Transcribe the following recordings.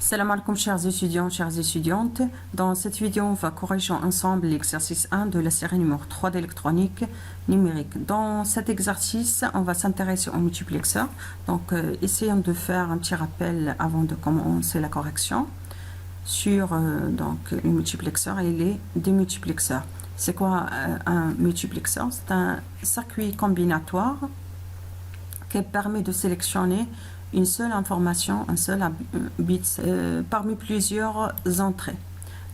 Salam alaikum chers étudiants, chères étudiantes. Dans cette vidéo, on va corriger ensemble l'exercice 1 de la série numéro 3 d'électronique numérique. Dans cet exercice, on va s'intéresser au multiplexeur. Donc, essayons de faire un petit rappel avant de commencer la correction sur les multiplexeurs et les démultiplexeurs. C'est quoi un multiplexeur? C'est un circuit combinatoire qui permet de sélectionner une seule information, un seul bit parmi plusieurs entrées.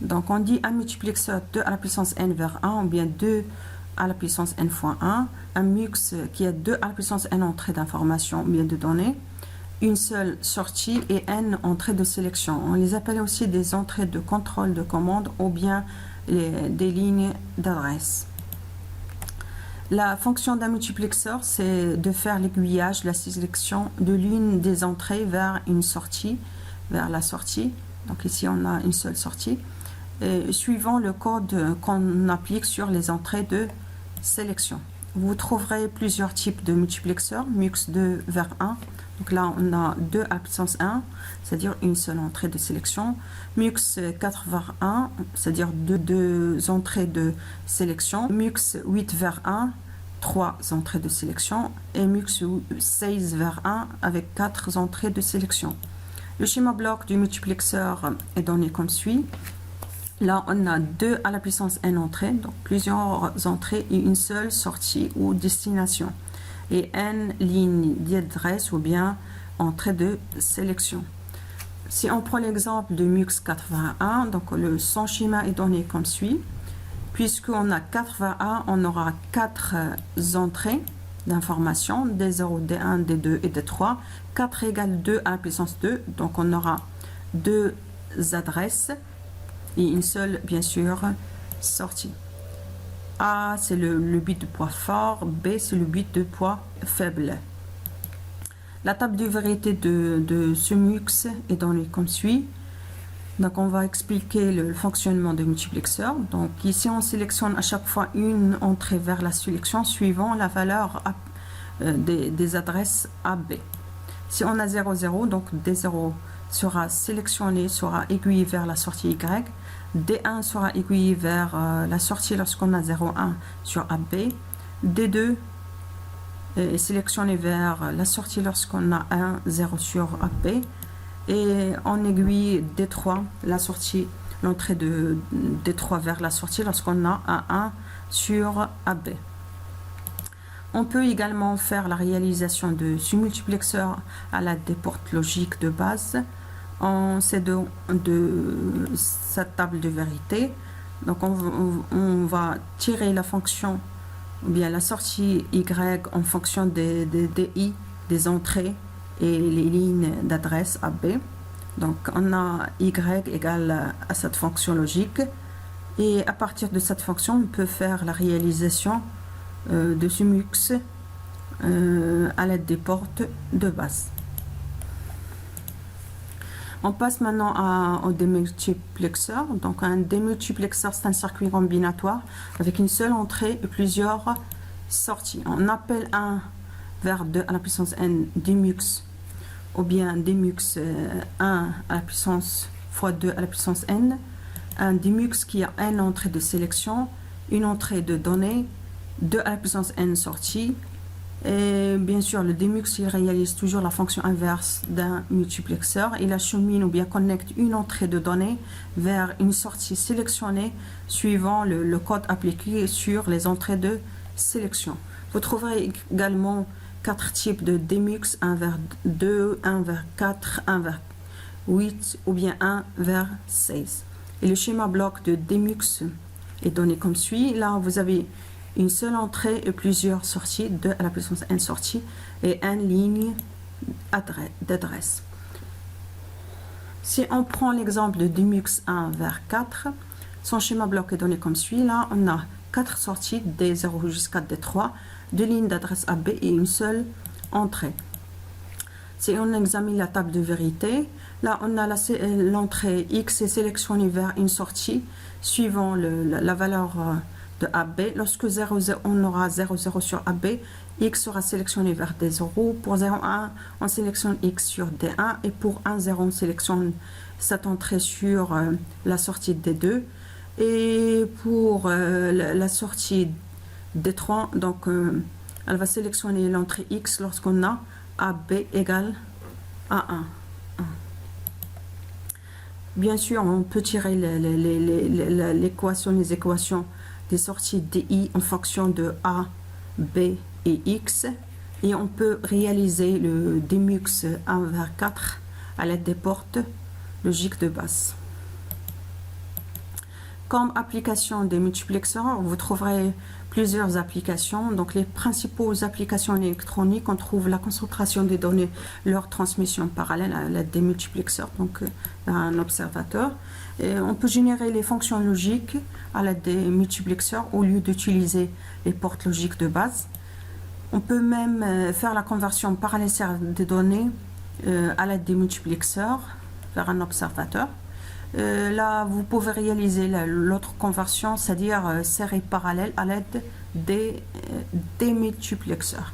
Donc on dit un multiplexeur 2 à la puissance n vers 1 ou bien 2 à la puissance n fois 1, un mux qui a 2 à la puissance n entrées d'informations ou bien de données, une seule sortie et n entrées de sélection. On les appelle aussi des entrées de contrôle de commande ou bien des lignes d'adresse. La fonction d'un multiplexeur, c'est de faire l'aiguillage, la sélection de l'une des entrées vers une sortie, vers la sortie. Donc ici, on a une seule sortie. Et suivant le code qu'on applique sur les entrées de sélection. Vous trouverez plusieurs types de multiplexeurs, mux 2 vers 1. Donc là, on a 2 à la puissance 1, c'est-à-dire une seule entrée de sélection. Mux 4 vers 1, c'est-à-dire deux entrées de sélection. Mux 8 vers 1, 3 entrées de sélection. Et mux 16 vers 1 avec 4 entrées de sélection. Le schéma bloc du multiplexeur est donné comme suit. Là, on a 2 à la puissance n entrées, donc plusieurs entrées et une seule sortie ou destination. Et n lignes d'adresse ou bien entrée de sélection. Si on prend l'exemple de mux 81, donc son schéma est donné comme suit. Puisqu'on a 81, on aura 4 entrées d'informations, D0, D1, D2 et D3. 4 égale 2 à la puissance 2, donc on aura 2 adresses et une seule, bien sûr, sortie. A, c'est le bit de poids fort. B, c'est le bit de poids faible. La table de vérité de ce mux est donnée comme suit. Donc, on va expliquer le fonctionnement du multiplexeur. Donc, ici, on sélectionne à chaque fois une entrée vers la sélection suivant la valeur des adresses AB. Si on a 0, 0, donc D0 sera sélectionné, sera aiguillé vers la sortie Y. D1 sera aiguillé vers la sortie lorsqu'on a 0,1 sur AB. D2 est sélectionné vers la sortie lorsqu'on a 1, 0 sur AB. Et en aiguille D3, la sortie, l'entrée de D3 vers la sortie lorsqu'on a un 1 sur AB. On peut également faire la réalisation de ce multiplexeur à l'aide des portes logiques de base en s'aidant de cette table de vérité. Donc on va tirer la fonction ou bien la sortie Y en fonction des i, des entrées et les lignes d'adresse AB. Donc on a Y égale à cette fonction logique et à partir de cette fonction on peut faire la réalisation de ce mux à l'aide des portes de base. On passe maintenant au démultiplexeur. Donc un démultiplexeur, c'est un circuit combinatoire avec une seule entrée et plusieurs sorties. On appelle un vers 2 à la puissance n démux ou bien démux 1 à la puissance fois 2 à la puissance n. Un démux qui a n entrées de sélection, une entrée de données, 2 à la puissance n sorties. Et bien sûr, le démux, il réalise toujours la fonction inverse d'un multiplexeur. Il achemine ou bien connecte une entrée de données vers une sortie sélectionnée suivant le code appliqué sur les entrées de sélection. Vous trouverez également 4 types de démux, 1 vers 2, 1 vers 4, 1 vers 8 ou bien 1 vers 16. Et le schéma bloc de démux est donné comme suit. Là, vous avez une seule entrée et plusieurs sorties, 2 à la puissance n sorties et n ligne d'adresse. Si on prend l'exemple de démux 1 vers 4, son schéma bloc est donné comme suit. Là, on a 4 sorties, D0 jusqu'à D3, 2 lignes d'adresse AB et une seule entrée. Si on examine la table de vérité, là, on a l'entrée X est sélectionnée vers une sortie suivant la valeur de AB. Lorsque 0, 0, on aura 0, 0 sur AB, X sera sélectionné vers D0. Pour 0, 1, on sélectionne X sur D1. Et pour 1, 0, on sélectionne cette entrée sur la sortie D2. Et pour la sortie D3, donc elle va sélectionner l'entrée X lorsqu'on a AB égale à 1. Bien sûr, on peut tirer les équations des sorties DI en fonction de A, B et X. Et on peut réaliser le démux 1 vers 4 à l'aide des portes logiques de base. Comme application des multiplexeurs, vous trouverez plusieurs applications. Donc les principales applications électroniques, on trouve la concentration des données, leur transmission parallèle à l'aide des multiplexeurs, donc un observateur. Et on peut générer les fonctions logiques à l'aide des multiplexeurs au lieu d'utiliser les portes logiques de base. On peut même faire la conversion parallèle des données à l'aide des multiplexeurs vers un observateur. Là, vous pouvez réaliser l'autre conversion, c'est-à-dire série parallèle à l'aide des multiplexeurs.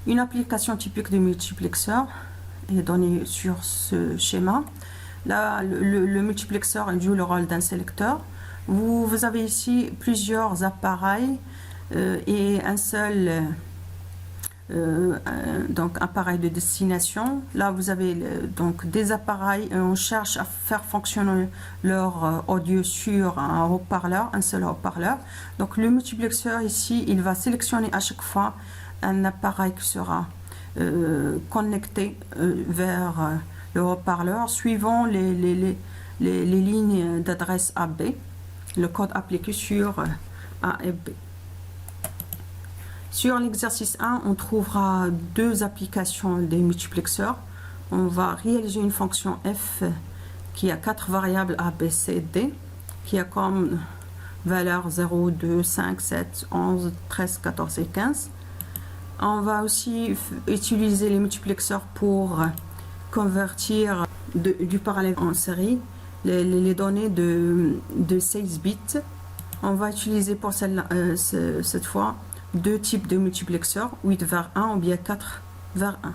Une application typique de multiplexeur est donnée sur ce schéma. Là, le multiplexeur joue le rôle d'un sélecteur. Vous avez ici plusieurs appareils et un seul donc appareil de destination. Là vous avez donc des appareils et on cherche à faire fonctionner leur audio sur un haut-parleur, un seul haut-parleur. Donc le multiplexeur ici, il va sélectionner à chaque fois un appareil qui sera connecté vers le haut-parleur suivant les lignes d'adresse AB, le code appliqué sur A et B. Sur l'exercice 1, on trouvera deux applications des multiplexeurs. On va réaliser une fonction f qui a 4 variables a, b, c, d, qui a comme valeur 0, 2, 5, 7, 11, 13, 14 et 15. On va aussi utiliser les multiplexeurs pour convertir du parallèle en série les données de 16 bits. On va utiliser pour cette fois deux types de multiplexeurs, 8 vers 1 ou bien 4 vers 1.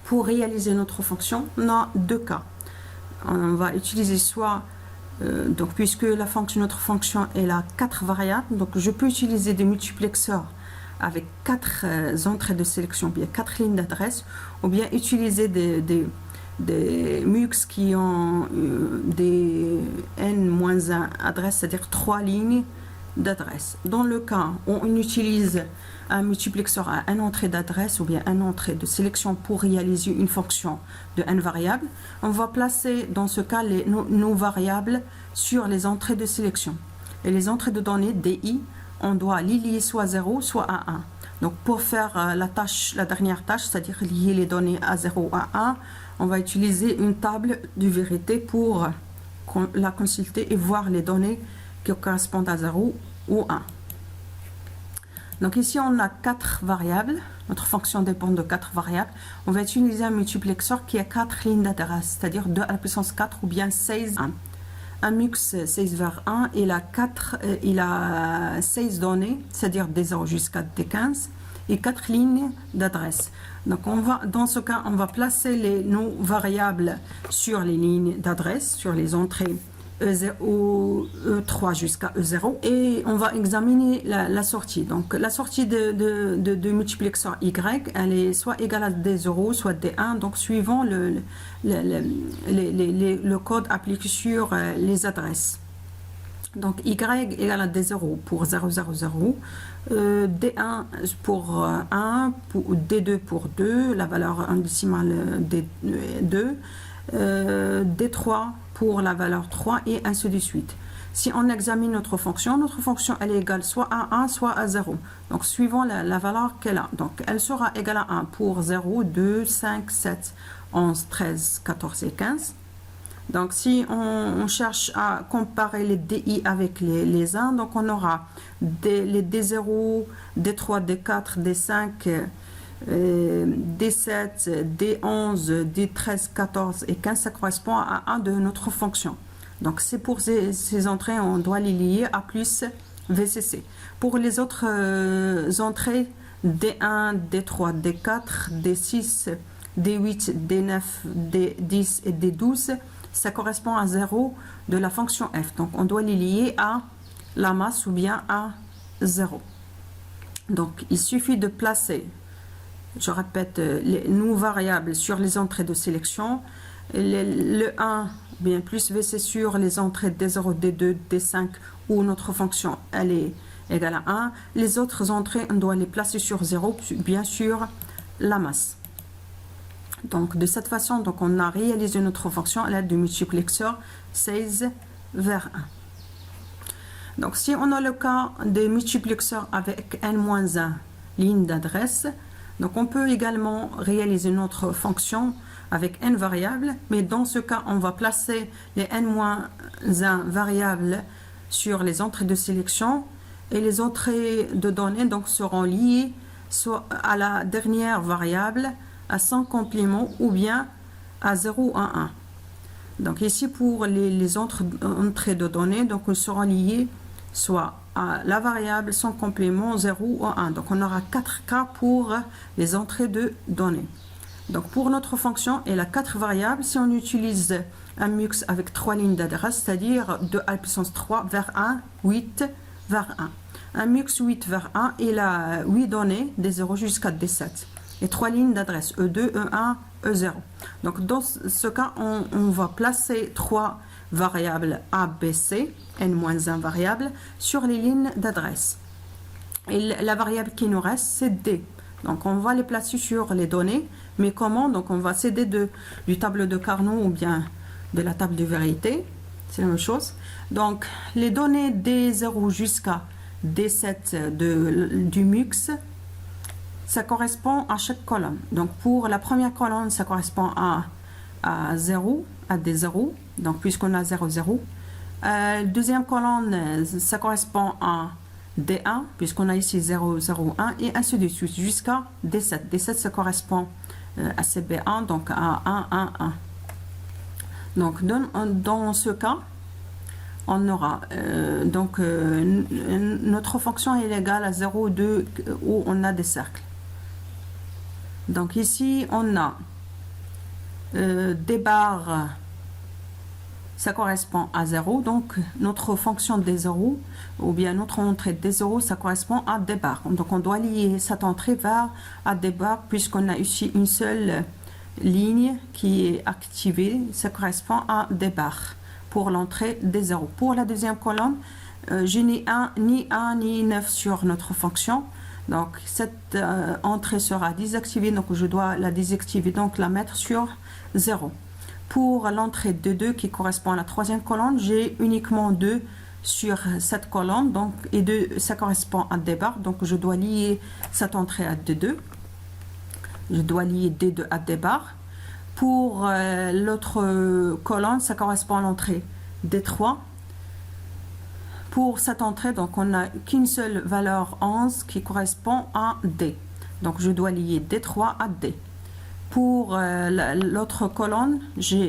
Pour réaliser notre fonction, on a deux cas. On va utiliser soit, donc puisque notre fonction est à 4 variables, donc je peux utiliser des multiplexeurs avec 4 entrées de sélection, bien 4 lignes d'adresse, ou bien utiliser des MUX qui ont des n-1 adresses, c'est-à-dire 3 lignes d'adresse. Dans le cas où on utilise un multiplexeur à une entrée d'adresse ou bien une entrée de sélection pour réaliser une fonction de n variables, on va placer dans ce cas nos variables sur les entrées de sélection. Et les entrées de données DI, on doit les lier soit 0 soit à 1. Donc pour faire la dernière tâche, c'est-à-dire lier les données à 0 à 1, on va utiliser une table de vérité pour la consulter et voir les données qui correspondent à 0 ou 1. Donc ici on a 4 variables, notre fonction dépend de 4 variables. On va utiliser un multiplexeur qui a 4 lignes d'adresse, c'est-à-dire 2 à la puissance 4 ou bien 16 1. Un MUX 16 vers 1, il a 16 données, c'est-à-dire des 0 jusqu'à des 15 et 4 lignes d'adresse. Donc dans ce cas, on va placer nos variables sur les lignes d'adresse, sur les entrées E0, E3 jusqu'à E0 et on va examiner la sortie. Donc la sortie de multiplexeur Y, elle est soit égale à D0 soit D1, donc suivant le code appliqué sur les adresses. Donc Y égale à D0 pour 0, 0, 0, D1 pour 1, D2 pour 2, la valeur indécimale D2, D3 pour la valeur 3 et ainsi de suite. Si on examine notre fonction elle est égale soit à 1 soit à 0. Donc suivant la valeur qu'elle a. Donc elle sera égale à 1 pour 0, 2, 5, 7, 11, 13, 14 et 15. Donc si on cherche à comparer les DI avec les 1, donc on aura les D0, D3, D4, D5, D7, D11, D13, 14 et 15, ça correspond à un de notre fonction. Donc c'est pour ces entrées, on doit les lier à plus VCC. Pour les autres entrées, D1, D3, D4, D6, D8, D9, D10 et D12, ça correspond à 0 de la fonction f. Donc on doit les lier à la masse ou bien à 0. Donc il suffit de placer, je répète, nos variables sur les entrées de sélection. Le 1 bien plus VC sur les entrées D0, D2, D5 où notre fonction elle est égale à 1. Les autres entrées, on doit les placer sur 0, bien sûr la masse. Donc de cette façon, donc, on a réalisé notre fonction à l'aide du multiplexeur 16 vers 1. Donc si on a le cas des multiplexeurs avec n-1 ligne d'adresse, donc on peut également réaliser notre fonction avec n variables, mais dans ce cas on va placer les n-1 variables sur les entrées de sélection et les entrées de données donc seront liées soit à la dernière variable à son complément ou bien à 0 ou à 1. Donc ici pour les entrées de données, donc ils seront liés soit à la variable son complément 0 ou 1. Donc on aura 4 cas pour les entrées de données. Donc pour notre fonction, elle a 4 variables. Si on utilise un mux avec 3 lignes d'adresse, c'est-à-dire de à la puissance 3 vers 1, 8 vers 1. Un mux 8 vers 1, il a 8 données, des 0 jusqu'à D7. Et 3 lignes d'adresse, E2, E1, E0. Donc dans ce cas, on va placer 3 variables A, B, C, n-1 variable, sur les lignes d'adresse. Et la variable qui nous reste, c'est D. Donc on va les placer sur les données. Mais comment? Donc on va céder du tableau de Carnot ou bien de la table de vérité. C'est la même chose. Donc les données D0 jusqu'à D7 du MUX, ça correspond à chaque colonne. Donc pour la première colonne, ça correspond à 0, à D0. Donc puisqu'on a 0, 0. Deuxième colonne, ça correspond à D1, puisqu'on a ici 0, 0, 1, et ainsi de suite, jusqu'à D7. D7, ça correspond à CB1, donc à 1, 1, 1. Donc dans ce cas, on aura notre fonction est égale à 0, 2, où on a des cercles. Donc ici, on a des barres, ça correspond à 0. Donc notre fonction D0, ou bien notre entrée D0, ça correspond à des barres. Donc on doit lier cette entrée vers à des barres, puisqu'on a ici une seule ligne qui est activée, ça correspond à des barres pour l'entrée D0. Pour la deuxième colonne, je n'ai ni 1 ni 9 sur notre fonction. Donc cette entrée sera désactivée, donc je dois la désactiver, donc la mettre sur 0. Pour l'entrée de 2 qui correspond à la troisième colonne, j'ai uniquement 2 sur cette colonne, donc, et 2 ça correspond à des barres, donc je dois lier cette entrée à D2. Je dois lier D2 à des barres. Pour l'autre colonne, ça correspond à l'entrée D3. Pour cette entrée, donc on n'a qu'une seule valeur 11 qui correspond à D. Donc je dois lier D3 à D. Pour l'autre colonne,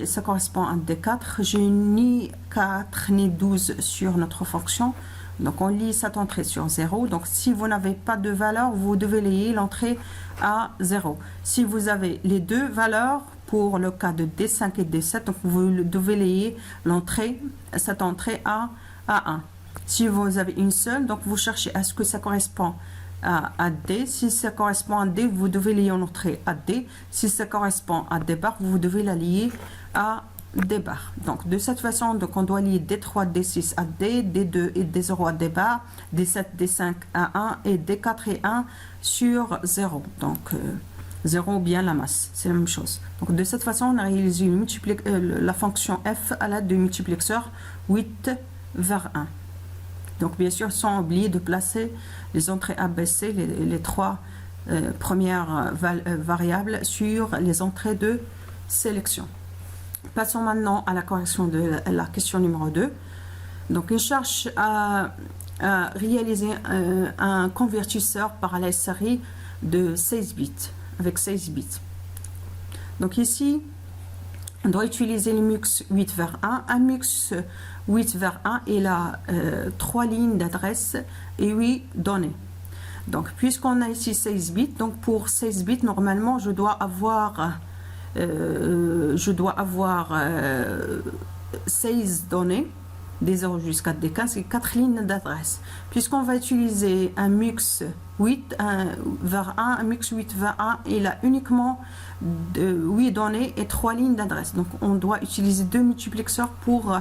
ça correspond à D4. J'ai ni 4 ni 12 sur notre fonction. Donc on lie cette entrée sur 0. Donc si vous n'avez pas de valeur, vous devez lier l'entrée à 0. Si vous avez les deux valeurs, pour le cas de D5 et D7, donc vous devez lier cette entrée à 1. Si vous avez une seule, donc vous cherchez à ce que ça correspond à D. Si ça correspond à D, vous devez lier l'entrée à D. Si ça correspond à D bar, vous devez la lier à D bar. Donc de cette façon, donc on doit lier D3, D6 à D, D2 et D0 à D bar, D7, D5 à 1 et D4 et 1 sur 0. Donc 0 bien la masse, c'est la même chose. Donc de cette façon, on a réalisé la fonction f à l'aide du multiplexeur 8 vers 1. Donc bien sûr, sans oublier de placer les entrées ABC, les trois premières variables sur les entrées de sélection. Passons maintenant à la correction de la question numéro 2. Donc il cherche à réaliser un convertisseur parallèle série de 16 bits, avec 16 bits. Donc ici, on doit utiliser le MUX 8 vers 1. Un MUX 8 vers 1, il a 3 lignes d'adresse et 8 données. Donc, puisqu'on a ici 16 bits, donc pour 16 bits, normalement, je dois avoir 16 données, des 0 jusqu'à des 15 et 4 lignes d'adresse. Puisqu'on va utiliser un MUX 8 vers 1, un MUX 8 vers 1, il a uniquement 8 données et 3 lignes d'adresse. Donc, on doit utiliser 2 multiplexeurs pour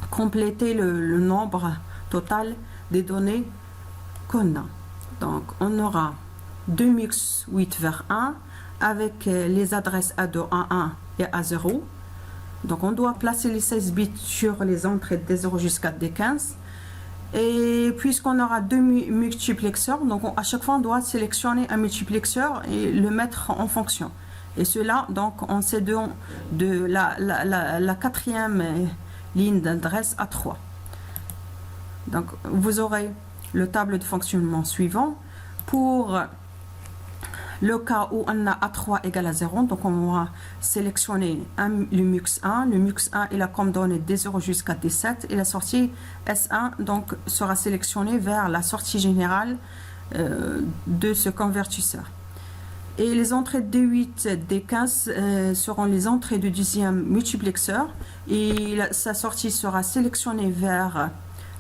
compléter le nombre total des données qu'on a. Donc, on aura 2 MUX 8 vers 1 avec les adresses A2, A1 et A0. Donc, on doit placer les 16 bits sur les entrées des 0 jusqu'à des 15. Et puisqu'on aura 2 multiplexeurs, donc à chaque fois, on doit sélectionner un multiplexeur et le mettre en fonction. Et cela, donc, en cédant de la quatrième ligne d'adresse à 3. Donc, vous aurez le tableau de fonctionnement suivant. Pour le cas où on a A3 égale à 0, donc on va sélectionner le MUX 1. Le MUX 1, il a comme données des 0 jusqu'à des 7. Et la sortie S1 donc, sera sélectionnée vers la sortie générale de ce convertisseur. Et les entrées D8, D15 seront les entrées du deuxième multiplexeur. Et sa sortie sera sélectionnée vers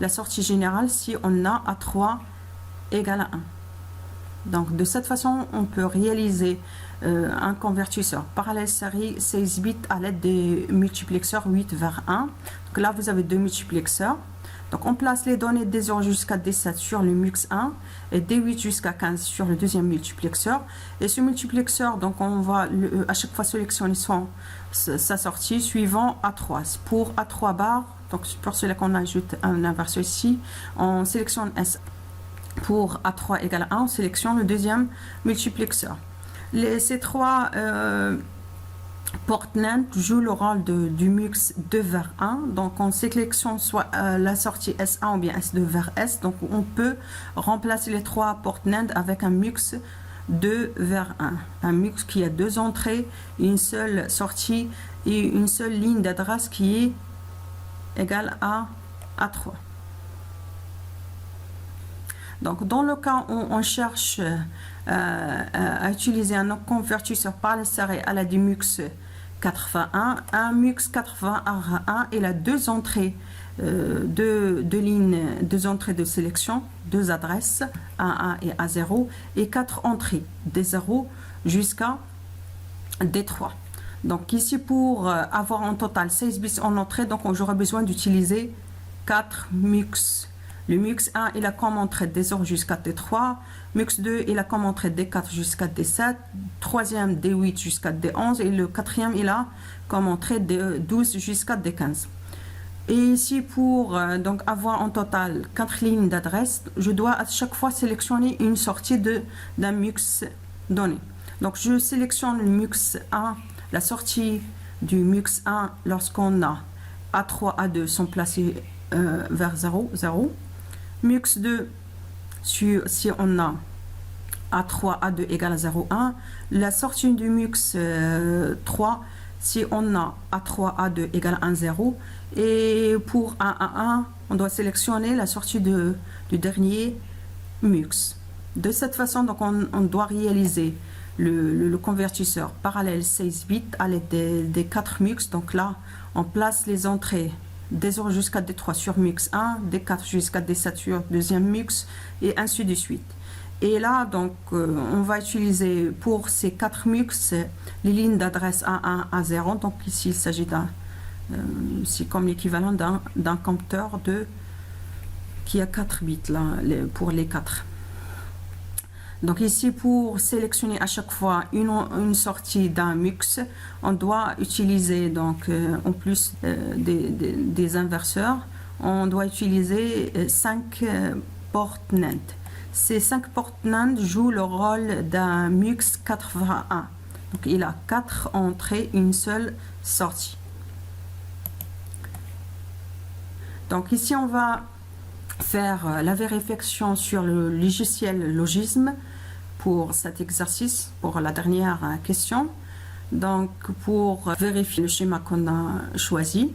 la sortie générale si on a A3 égale à 1. Donc, de cette façon, on peut réaliser un convertisseur parallèle série 16 bits à l'aide des multiplexeurs 8 vers 1. Donc là, vous avez 2 multiplexeurs. Donc, on place les données des 0 jusqu'à des 7 sur le MUX 1 et des 8 jusqu'à 15 sur le deuxième multiplexeur. Et ce multiplexeur, donc, on va à chaque fois sélectionner sa sortie suivant A3. Pour A3 bar, donc pour cela qu'on ajoute un inverseur ici, on sélectionne S. Pour A3 égale 1, on sélectionne le deuxième multiplexeur. Ces trois portes NAND jouent le rôle du MUX 2 vers 1. Donc, on sélectionne soit la sortie S1 ou bien S2 vers S. Donc, on peut remplacer les trois portes NAND avec un MUX 2 vers 1. Un MUX qui a 2 entrées, une seule sortie et une seule ligne d'adresse qui est égale à A3. Donc, dans le cas où on cherche à utiliser un convertisseur parallèle serré à la du MUX 4/1, un MUX 4/1, il a 2 entrées, deux lignes, 2 entrées de sélection, 2 adresses, A1 et A0, et 4 entrées, des 0 jusqu'à des 3. Donc, ici, pour avoir en total 16 bits en entrée, donc j'aurai besoin d'utiliser 4 MUX. Le MUX 1, il a comme entrée des 0 jusqu'à D3. MUX 2, il a comme entrée des 4 jusqu'à D7. Troisième, des 8 jusqu'à D11. Et le quatrième, il a comme entrée des 12 jusqu'à D15. Et ici, pour donc avoir en total 4 lignes d'adresse, je dois à chaque fois sélectionner une sortie d'un MUX donné. Donc, je sélectionne le MUX 1, la sortie du MUX 1 lorsqu'on a A3, A2 sont placés vers 0, 0. MUX 2, si on a A3, A2 égale à 0, 1. La sortie du MUX 3, si on a A3, A2 égale à 1, 0. Et pour A1, on doit sélectionner la sortie du dernier MUX. De cette façon, donc, on doit réaliser le convertisseur parallèle 16 bits à l'aide des 4 MUX. Donc là, on place les entrées des 0 jusqu'à D3 sur MUX 1, des 4 jusqu'à D7 sur deuxième MUX, et ainsi de suite. Et là, donc, on va utiliser pour ces 4 MUX les lignes d'adresse A1, A0. Donc ici, il s'agit c'est comme l'équivalent d'un compteur qui a 4 bits là, pour les 4. Donc ici, pour sélectionner à chaque fois une sortie d'un MUX, on doit utiliser, donc, en plus des inverseurs, on doit utiliser 5 portes NAND. Ces 5 portes NAND jouent le rôle d'un MUX 4/1. Donc il a 4 entrées, une seule sortie. Donc ici, on va faire la vérification sur le logiciel Logisme pour cet exercice, pour la dernière question. Donc, pour vérifier le schéma qu'on a choisi,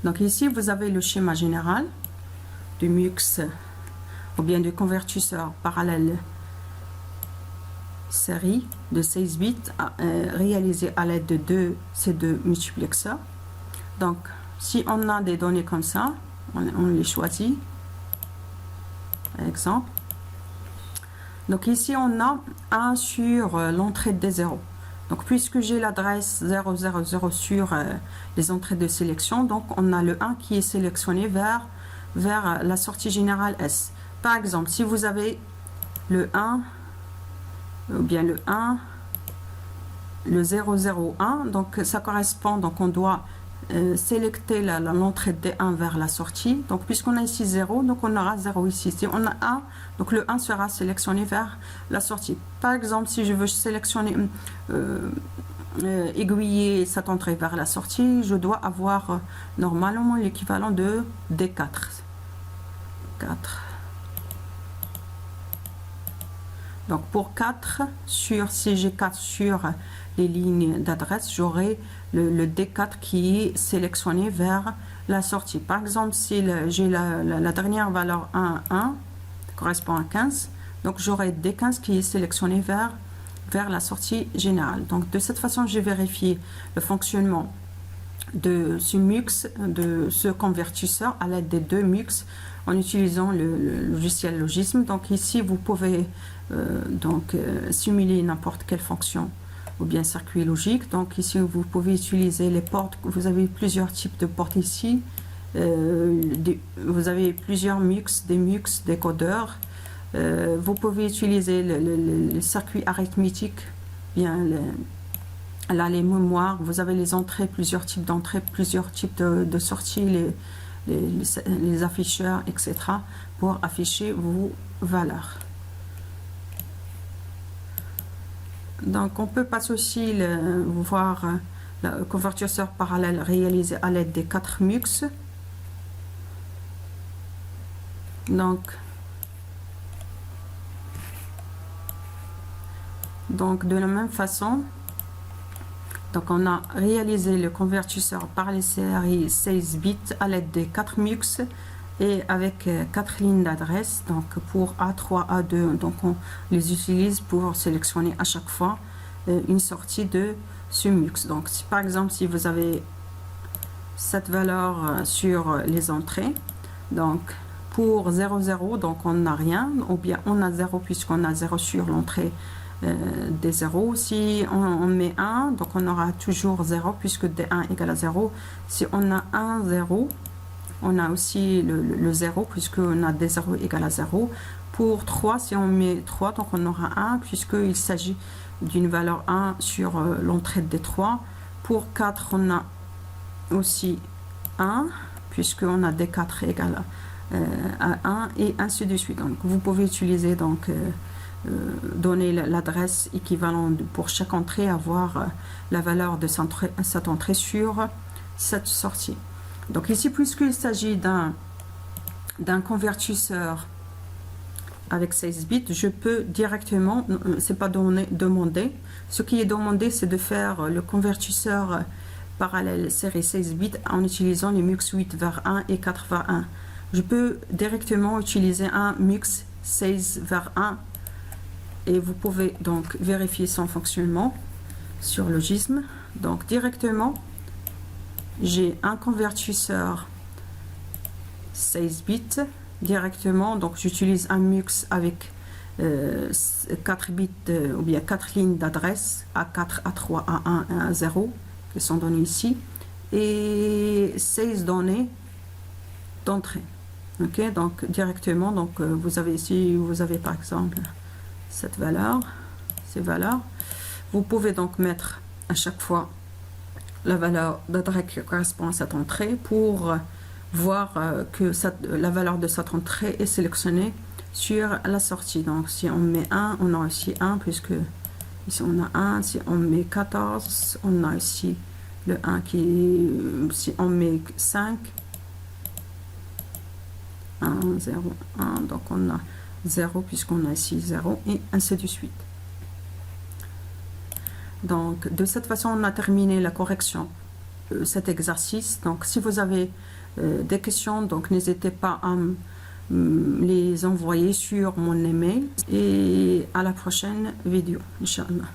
donc ici, vous avez le schéma général du MUX ou bien du convertisseur parallèle série de 16 bits réalisé à l'aide de ces deux multiplexeurs. Donc, si on a des données comme ça, on les choisit. Par exemple. Donc ici, on a 1 sur l'entrée des 0. Donc, puisque j'ai l'adresse 000 sur les entrées de sélection, donc on a le 1 qui est sélectionné vers la sortie générale S. Par exemple, si vous avez le 1, ou bien le 1, le 001, donc ça correspond, donc on doit sélecter l'entrée des 1 vers la sortie. Donc puisqu'on a ici 0, donc on aura 0 ici. Si on a 1, donc le 1 sera sélectionné vers la sortie. Par exemple, si je veux sélectionner, aiguiller cette entrée vers la sortie, je dois avoir normalement l'équivalent de D4. 4. Donc pour 4, si j'ai 4 sur les lignes d'adresse, j'aurai le D4 qui est sélectionné vers la sortie. Par exemple, si j'ai la dernière valeur 1, 1, correspond à 15, donc j'aurai D15 qui est sélectionné vers la sortie générale. Donc de cette façon, j'ai vérifié le fonctionnement de ce MUX, de ce convertisseur à l'aide des deux MUX en utilisant le logiciel Logism. Donc ici, vous pouvez simuler n'importe quelle fonction ou bien circuit logique. Donc ici, vous pouvez utiliser les portes. Vous avez plusieurs types de portes ici. Vous avez plusieurs MUX, des codeurs. Vous pouvez utiliser le circuit arithmétique, bien là les mémoires. Vous avez les entrées, plusieurs types d'entrées, plusieurs types de sorties, les afficheurs, etc. pour afficher vos valeurs. Donc on peut passer aussi voir le convertisseur parallèle réalisé à l'aide des 4 MUX. Donc de la même façon, donc on a réalisé le convertisseur par les séries 16 bits à l'aide des 4 MUX et avec 4 lignes d'adresse. Donc pour A3, A2, donc on les utilise pour sélectionner à chaque fois une sortie de ce MUX. Donc si, par exemple, si vous avez cette valeur sur les entrées, donc pour 00, donc on n'a rien, ou bien on a 0 puisqu'on a 0 sur l'entrée des 0. Si on met 1, donc on aura toujours 0 puisque D1 égale à 0. Si on a 1, 0, on a aussi le 0 puisqu'on a D0 égale à 0. Pour 3, si on met 3, donc on aura 1 puisqu'il s'agit d'une valeur 1 sur l'entrée des 3. Pour 4, on a aussi 1 puisqu'on a D4 égale à 1 et ainsi de suite. Donc vous pouvez utiliser donner l'adresse équivalente pour chaque entrée, avoir la valeur de cette entrée sur cette sortie. Donc ici, puisqu'il s'agit d'un convertisseur avec 16 bits, je peux directement, c'est pas demandé, ce qui est demandé, c'est de faire le convertisseur parallèle série 16 bits en utilisant les MUX 8 vers 1 et 4 vers 1. Je peux directement utiliser un MUX 16 vers 1 et vous pouvez donc vérifier son fonctionnement sur Logism. Donc directement, j'ai un convertisseur 16 bits directement, donc j'utilise un MUX avec 4 bits ou bien 4 lignes d'adresse A4, A3, A1 et A0 qui sont données ici et 16 données d'entrée. Ok, donc directement, donc vous avez ici, vous avez par exemple cette valeur, ces valeurs. Vous pouvez donc mettre à chaque fois la valeur d'adresse qui correspond à cette entrée pour voir que la valeur de cette entrée est sélectionnée sur la sortie. Donc si on met 1, on a aussi 1 puisque ici on a 1. Si on met 14, on a ici le 1 qui, si on met 5, 1, 0, 1, donc on a 0 puisqu'on a ici 0 et ainsi de suite. Donc de cette façon on a terminé la correction de cet exercice. Donc si vous avez des questions, donc n'hésitez pas à les envoyer sur mon email et à la prochaine vidéo, Inch'Allah.